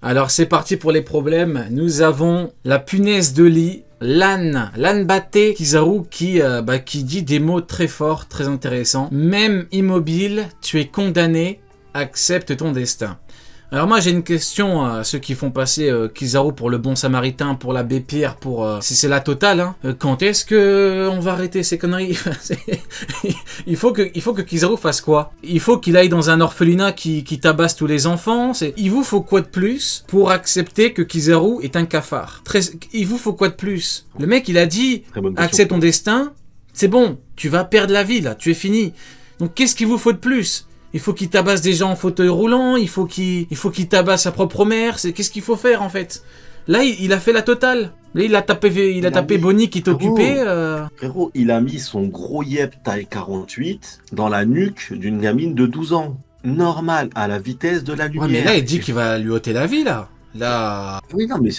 Alors c'est parti pour les problèmes. Nous avons la punaise de lit, Lan Baté Kizaru qui dit des mots très forts, très intéressants. Même immobile, tu es condamné, accepte ton destin. Alors moi j'ai une question à ceux qui font passer Kizaru pour le bon samaritain, pour l'abbé Pierre, pour si c'est la totale. Hein. Quand est-ce que on va arrêter ces conneries? il faut que Kizaru fasse quoi? Il faut qu'il aille dans un orphelinat qui tabasse tous les enfants. Il vous faut quoi de plus pour accepter que Kizaru est un cafard? Il vous faut quoi de plus? Le mec il a dit accepte ton destin, c'est bon, tu vas perdre la vie là, tu es fini. Donc qu'est-ce qu'il vous faut de plus? Il faut qu'il tabasse des gens en fauteuil roulant, il faut qu'il tabasse sa propre mère. Qu'est-ce qu'il faut faire en fait? Là, il a fait la totale. Là, il a tapé Bonnie qui t'occupait. Frérot, il a mis son gros yep taille 48 dans la nuque d'une gamine de 12 ans. Normal, à la vitesse de la lumière. Ouais, mais là, il dit qu'il va lui ôter la vie, là. Là... Oui, non, mais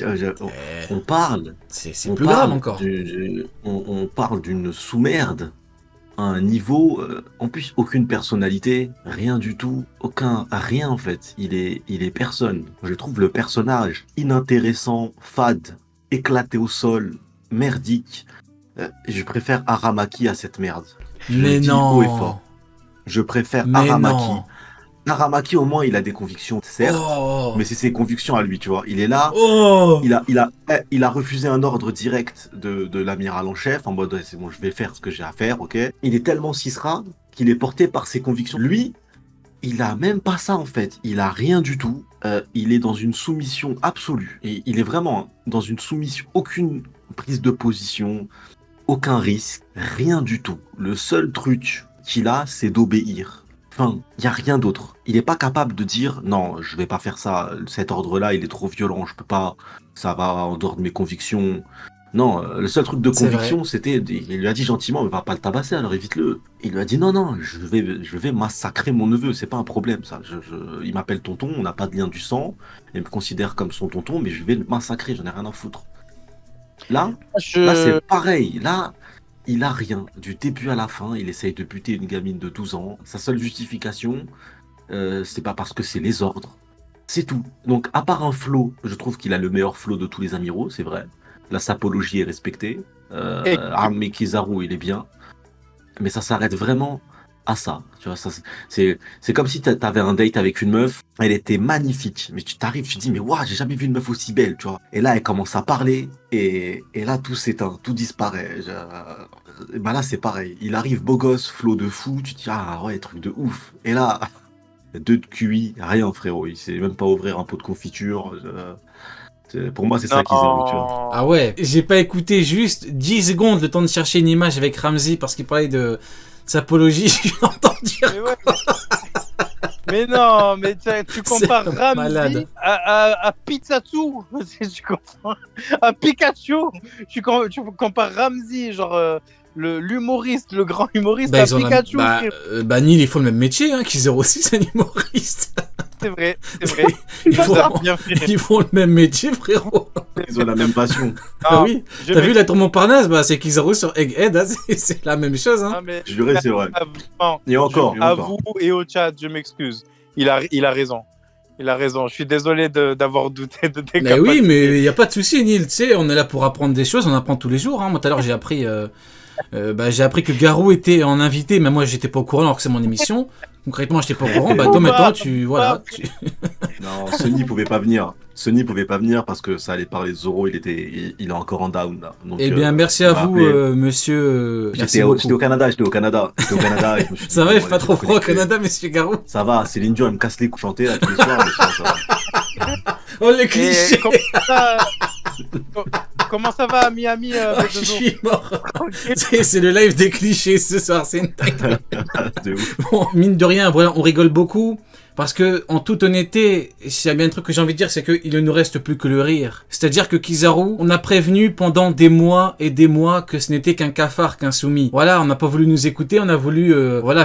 on parle. C'est plus grave encore. On parle d'une sous-merde. À un niveau, en plus aucune personnalité, rien du tout, rien en fait, il est personne. Je trouve le personnage inintéressant, fade, éclaté au sol, merdique. Je préfère Aramaki à cette merde. Mais non. Haut et fort. Je préfère Aramaki. Non. Aramaki au moins il a des convictions, certes, mais c'est ses convictions à lui, tu vois. Il est là, il a refusé un ordre direct de l'amiral en chef, en mode c'est bon, je vais faire ce que j'ai à faire, ok. Il est tellement cisra qu'il est porté par ses convictions. Lui, il a même pas ça en fait, il a rien du tout. Il est dans une soumission absolue. Et il est vraiment dans une soumission, aucune prise de position, aucun risque, rien du tout. Le seul truc qu'il a, c'est d'obéir. Enfin, il n'y a rien d'autre. Il n'est pas capable de dire « Non, je vais pas faire ça. Cet ordre-là, il est trop violent. Je peux pas. Ça va en dehors de mes convictions. » Non, le seul truc de conviction, c'était... Il lui a dit gentiment « Mais va pas le tabasser, alors évite-le. » Il lui a dit « Non, je vais massacrer mon neveu. C'est pas un problème, ça. Il m'appelle tonton, on n'a pas de lien du sang. Il me considère comme son tonton, mais je vais le massacrer. J'en ai rien à foutre. » Là, c'est pareil. Là... Il a rien, du début à la fin, il essaye de buter une gamine de 12 ans. Sa seule justification, c'est pas parce que c'est les ordres. C'est tout. Donc, à part un flow, je trouve qu'il a le meilleur flow de tous les amiraux, c'est vrai. La sapologie est respectée. Armé Kizaru, il est bien. Mais ça s'arrête vraiment à ça. Tu vois, c'est comme si t'avais un date avec une meuf, elle était magnifique. Mais tu t'arrives, tu te dis, mais waouh, j'ai jamais vu une meuf aussi belle, tu vois. Et là, elle commence à parler, et là, tout s'éteint, tout disparaît. Bah là, c'est pareil. Il arrive beau gosse, flow de fou, tu te dis, ah ouais, truc de ouf. Et là, 2 de QI, rien, frérot. Il sait même pas ouvrir un pot de confiture. Pour moi, c'est ça qu'ils aiment, tu vois. Ah ouais, j'ai pas écouté juste 10 secondes le temps de chercher une image avec Ramsey parce qu'il parlait de sapologie, je l'entends dire. Mais non, mais tu compares Ramsey à Pizzatsu, tu comprends? À Pikachu, tu compares Ramsey, genre l'humoriste, le grand humoriste, à Pikachu. Nil, ils font le même métier, hein, Kizaru aussi, c'est un humoriste. C'est vrai. Ils font le même métier, frérot. Ils ont la même passion. Ah oui, t'as vu la tour Montparnasse, c'est Kizaru sur Egghead, hein, c'est la même chose. Hein. Je dirais, c'est vrai. Et encore. À vous et au chat, je m'excuse. Il a raison. Il a raison. Je suis désolé d'avoir douté de tes capacités. Oui, mais il n'y a pas de souci, Nil. Tu sais, on est là pour apprendre des choses. On apprend tous les jours. Hein. Moi, tout à l'heure, j'ai appris que Garou était en invité, mais moi, j'étais pas au courant alors que c'est mon émission. Concrètement, j'étais pas au courant. Toi, maintenant, voilà. Non, Sony pouvait pas venir. Sony pouvait pas venir parce que ça allait parler de Zoro. Il est encore en down là. Donc, merci à vous, monsieur. J'étais au Canada. Ça va, il fait pas trop froid au Canada, monsieur Garou. Ça va, Céline Dion, elle me casse les coups chanter là tous les soirs. Mais ça va. Oh, les clichés. Comment ça va à Miami je suis mort. C'est le live des clichés ce soir, c'est une tête. Bon, mine de rien, voilà, on rigole beaucoup. Parce que, en toute honnêteté, s'il y a bien un truc que j'ai envie de dire, c'est qu'il ne nous reste plus que le rire. C'est-à-dire que Kizaru, on a prévenu pendant des mois et des mois que ce n'était qu'un cafard, qu'un soumis. Voilà, on n'a pas voulu nous écouter, on a voulu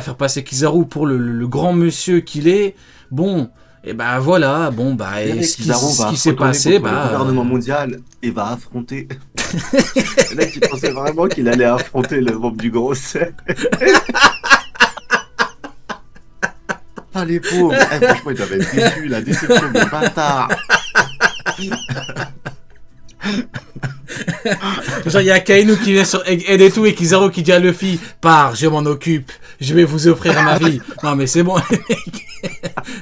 faire passer Kizaru pour le grand monsieur qu'il est. Bon... Et voilà, ce qui s'est passé, le gouvernement mondial et va affronter. Le mec, il pensait vraiment qu'il allait affronter le membre du gros C. Ah les pauvres, franchement, ils doivent être déçus, la déception des bâtards. Genre, il y a Kainu qui vient sur Egghead et tout, et Kizaru qui dit à Luffy, pars, je m'en occupe, je vais vous offrir ma vie. Non, mais c'est bon, les mecs.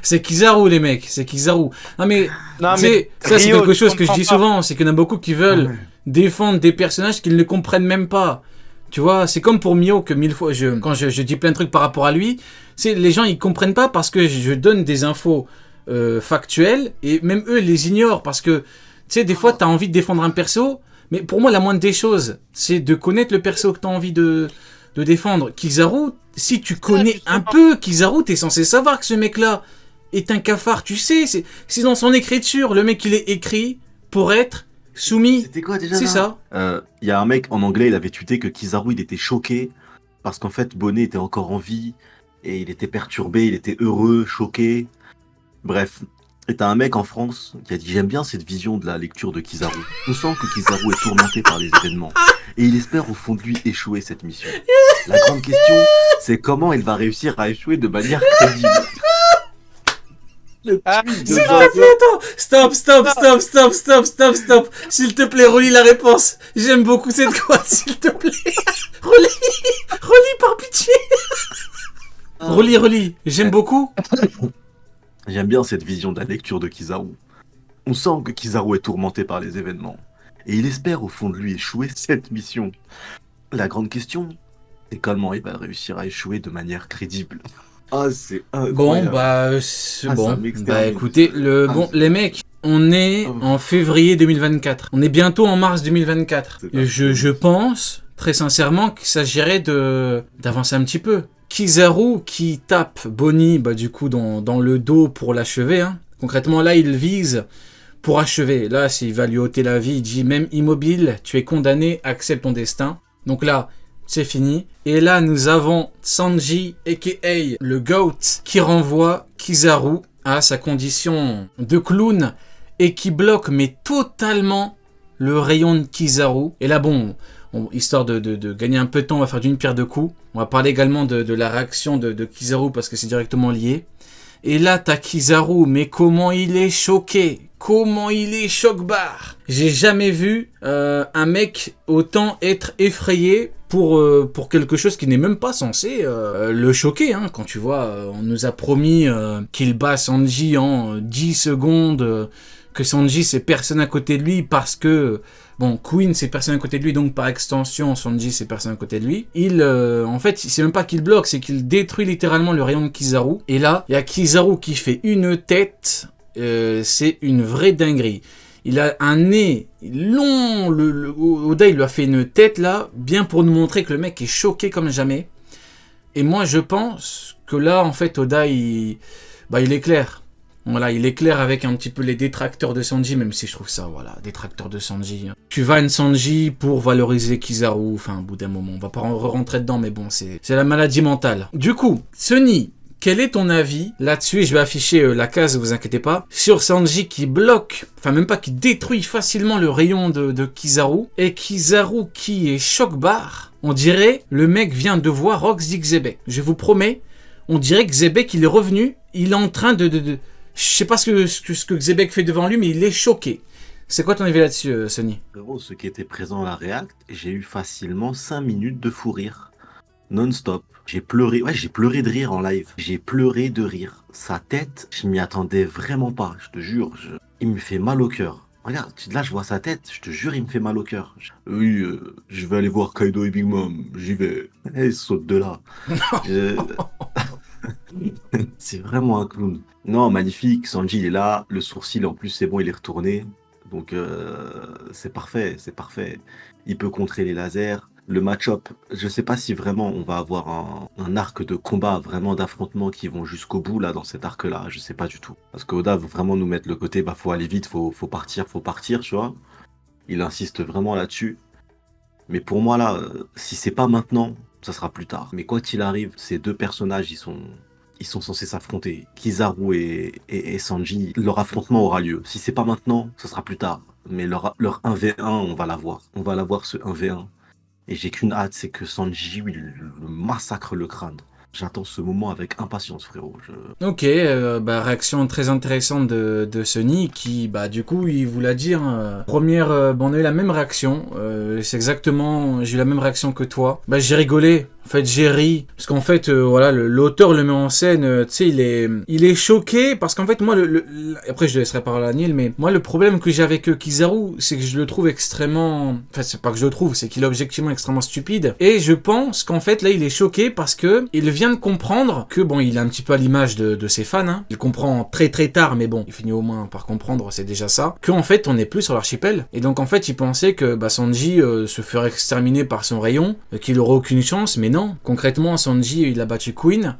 C'est Kizaru, les mecs, c'est Kizaru. Non, mais, Non, tu sais, ça, c'est Rio, quelque tu chose que je comprends dis pas. souvent, c'est qu'il y en a beaucoup qui veulent défendre des personnages qu'ils ne comprennent même pas. Tu vois, c'est comme pour Mio, que mille fois, quand je dis plein de trucs par rapport à lui, c'est les gens, ils comprennent pas parce que je donne des infos factuelles, et même eux, ils les ignorent parce que, tu sais, des fois, t'as envie de défendre un perso, mais pour moi, la moindre des choses, c'est de connaître le perso que t'as envie de défendre. Kizaru, si tu connais un peu Kizaru, t'es censé savoir que ce mec-là est un cafard, tu sais, c'est dans son écriture, le mec, il est écrit pour être soumis. C'était quoi déjà C'est là ça. Il y a un mec en anglais, il avait tweeté que Kizaru, il était choqué parce qu'en fait, Bonnet était encore en vie et il était perturbé, il était heureux, choqué. Bref. Et t'as un mec en France qui a dit: j'aime bien cette vision de la lecture de Kizaru. On sent que Kizaru est tourmenté par les événements et il espère au fond de lui échouer cette mission. La grande question, c'est comment il va réussir à échouer de manière crédible. S'il te plaît, attends. Stop. S'il te plaît, relis la réponse. J'aime beaucoup cette quote, s'il te plaît. Relis par pitié. Relis. J'aime beaucoup. J'aime bien cette vision de la lecture de Kizaru. On sent que Kizaru est tourmenté par les événements et il espère au fond de lui échouer cette mission. La grande question, c'est comment il va réussir à échouer de manière crédible. Ah, c'est incroyable. Bon, c'est Ah, bon. ça m'extermine. Écoutez, les mecs, on est en février 2024. On est bientôt en mars 2024. Je pense, très sincèrement, qu'il s'agirait d'avancer un petit peu. Kizaru qui tape Bonnie, du coup, dans le dos pour l'achever. Hein. Concrètement, là, il vise pour achever. Là, s'il va lui ôter la vie, il dit même immobile, tu es condamné, accepte ton destin. Donc là, c'est fini. Et là, nous avons Sanji, a.k.a. le GOAT, qui renvoie Kizaru à sa condition de clown et qui bloque, mais totalement, le rayon de Kizaru. Et là, bon, histoire de gagner un peu de temps, on va faire d'une pierre deux coups. On va parler également de la réaction de Kizaru parce que c'est directement lié. Et là, t'as Kizaru, mais comment il est choqué! Comment il est choc-barre! J'ai jamais vu un mec autant être effrayé pour quelque chose qui n'est même pas censé le choquer. Hein. Quand tu vois, on nous a promis qu'il bat Sanji en 10 secondes, que Sanji c'est personne à côté de lui parce que... Bon, Queen c'est personne à côté de lui, donc par extension, Sanji c'est personne à côté de lui. En fait, c'est même pas qu'il bloque, c'est qu'il détruit littéralement le rayon de Kizaru. Et là, il y a Kizaru qui fait une tête, c'est une vraie dinguerie. Il a un nez long, Oda il lui a fait une tête là, bien pour nous montrer que le mec est choqué comme jamais. Et moi je pense que là, en fait, Oda il éclaire. Voilà, il éclaire avec un petit peu les détracteurs de Sanji, même si je trouve ça, voilà, détracteurs de Sanji. Hein. Tu vannes Sanji pour valoriser Kizaru, enfin, au bout d'un moment, on va pas rentrer dedans, mais bon, c'est la maladie mentale. Du coup, Sunny, quel est ton avis là-dessus? Je vais afficher la case, vous inquiétez pas. Sur Sanji qui bloque, enfin même pas qui détruit facilement le rayon de Kizaru, et Kizaru qui est choc-barre. On dirait, le mec vient de voir Rox Xebec. Je vous promets, on dirait que Xebec, il est revenu, il est en train je sais pas ce que Xebec fait devant lui, mais il est choqué. C'est quoi ton avis là-dessus, Sonny? Frérot, ceux qui étaient présents à la React, j'ai eu facilement 5 minutes de fou rire. Non-stop. J'ai pleuré de rire en live. J'ai pleuré de rire. Sa tête, je m'y attendais vraiment pas, je te jure. Il me fait mal au cœur. Regarde, là je vois sa tête, je te jure, il me fait mal au cœur. Oui, je vais aller voir Kaido et Big Mom, j'y vais. Il saute de là. C'est vraiment un clown. Non, magnifique, Sanji il est là, le sourcil en plus c'est bon, il est retourné. Donc c'est parfait. Il peut contrer les lasers. Le match-up, je sais pas si vraiment on va avoir un arc de combat, vraiment d'affrontement qui vont jusqu'au bout là dans cet arc-là, je sais pas du tout. Parce que Oda veut vraiment nous mettre le côté, faut aller vite, faut partir, tu vois. Il insiste vraiment là-dessus. Mais pour moi là, si c'est pas maintenant, ça sera plus tard. Mais quoi qu'il arrive, ces deux personnages, ils sont censés s'affronter. Kizaru et Sanji, leur affrontement aura lieu. Si c'est pas maintenant, ça sera plus tard. Mais leur 1v1, on va l'avoir. On va l'avoir ce 1v1. Et j'ai qu'une hâte, c'est que Sanji, il massacre le crâne. J'attends ce moment avec impatience, frérot. Ok, réaction très intéressante de Sony qui, du coup, il vous l'a dit, hein, on a eu la même réaction. C'est exactement, j'ai eu la même réaction que toi. J'ai rigolé. En fait, j'ai ri. Parce qu'en fait, voilà, l'auteur le met en scène, tu sais, il est choqué parce qu'en fait, moi, après, je te laisserai parler à Neil, mais moi, le problème que j'ai avec Kizaru, c'est que je le trouve extrêmement, enfin, c'est pas que je le trouve, c'est qu'il est objectivement extrêmement stupide. Et je pense qu'en fait, là, il est choqué parce que il vient de comprendre que, bon, il est un petit peu à l'image de ses fans, hein. Il comprend très très tard, mais bon, il finit au moins par comprendre, c'est déjà ça. Qu'en fait, on n'est plus sur l'archipel. Et donc, en fait, il pensait que, Sanji se ferait exterminer par son rayon, qu'il aurait aucune chance, mais non. Concrètement, Sanji, il a battu Queen.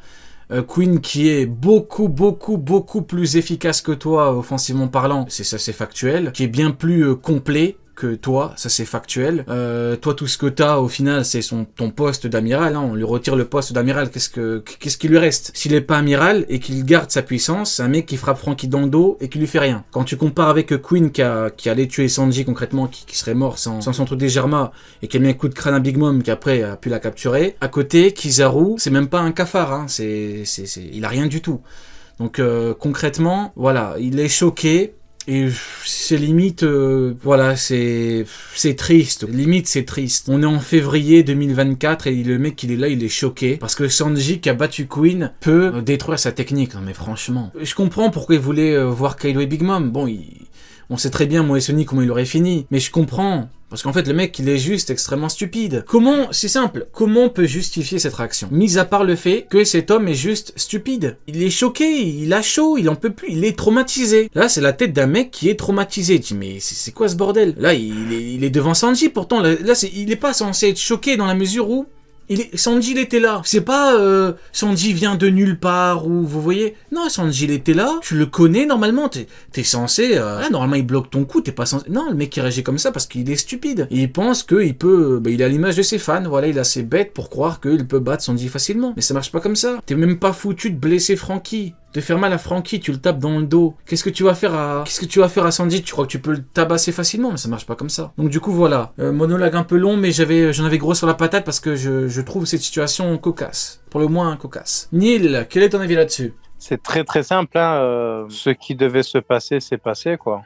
Queen qui est beaucoup plus efficace que toi, offensivement parlant, c'est factuel, qui est bien plus complet que toi, ça c'est factuel. Toi, tout ce que t'as au final, c'est ton poste d'amiral, hein. On lui retire le poste d'amiral, qu'est-ce qui lui reste? S'il est pas amiral et qu'il garde sa puissance, c'est un mec qui frappe Franky dans le dos et qui lui fait rien. Quand tu compares avec Queen qui allait tuer Sanji concrètement, qui serait mort sans son truc des Germa, et qui a mis un coup de crâne à Big Mom qui après a pu la capturer, à côté, Kizaru, c'est même pas un cafard, hein. Il a rien du tout. Donc concrètement, voilà, il est choqué. Et c'est limite, voilà, c'est triste. Limite, c'est triste. On est en février 2024 et le mec, il est là, il est choqué. Parce que Sanji, qui a battu Queen, peut détruire sa technique. Non mais franchement. Je comprends pourquoi il voulait voir Kaido et Big Mom. Bon, on sait très bien, moi et Sony, comment il aurait fini. Mais je comprends. Parce qu'en fait, le mec, il est juste extrêmement stupide. C'est simple, comment on peut justifier cette réaction? Mis à part le fait que cet homme est juste stupide. Il est choqué, il a chaud, il en peut plus, il est traumatisé. Là, c'est la tête d'un mec qui est traumatisé. Tu dis, mais c'est quoi ce bordel? Là, il est devant Sanji, pourtant, là il est pas censé être choqué dans la mesure où Sanji, il était là. C'est pas Sanji vient de nulle part ou vous voyez. Non, Sanji, il était là. Tu le connais normalement. T'es censé. Là, normalement, il bloque ton coup. T'es pas censé. Non, le mec qui réagit comme ça parce qu'il est stupide. Et il pense qu'il peut. Il est à l'image de ses fans. Voilà, il a ses bêtes pour croire qu'il peut battre Sanji facilement. Mais ça marche pas comme ça. T'es même pas foutu de blesser Franky. De faire mal à Franky, tu le tapes dans le dos. Qu'est-ce que tu vas faire à Sanji? Tu crois que tu peux le tabasser facilement? Mais ça marche pas comme ça. Donc du coup voilà, monologue un peu long, mais j'en avais gros sur la patate parce que je trouve cette situation cocasse. Pour le moins cocasse. Neil, quel est ton avis là-dessus? C'est très très simple, hein. Ce qui devait se passer, c'est passé, quoi.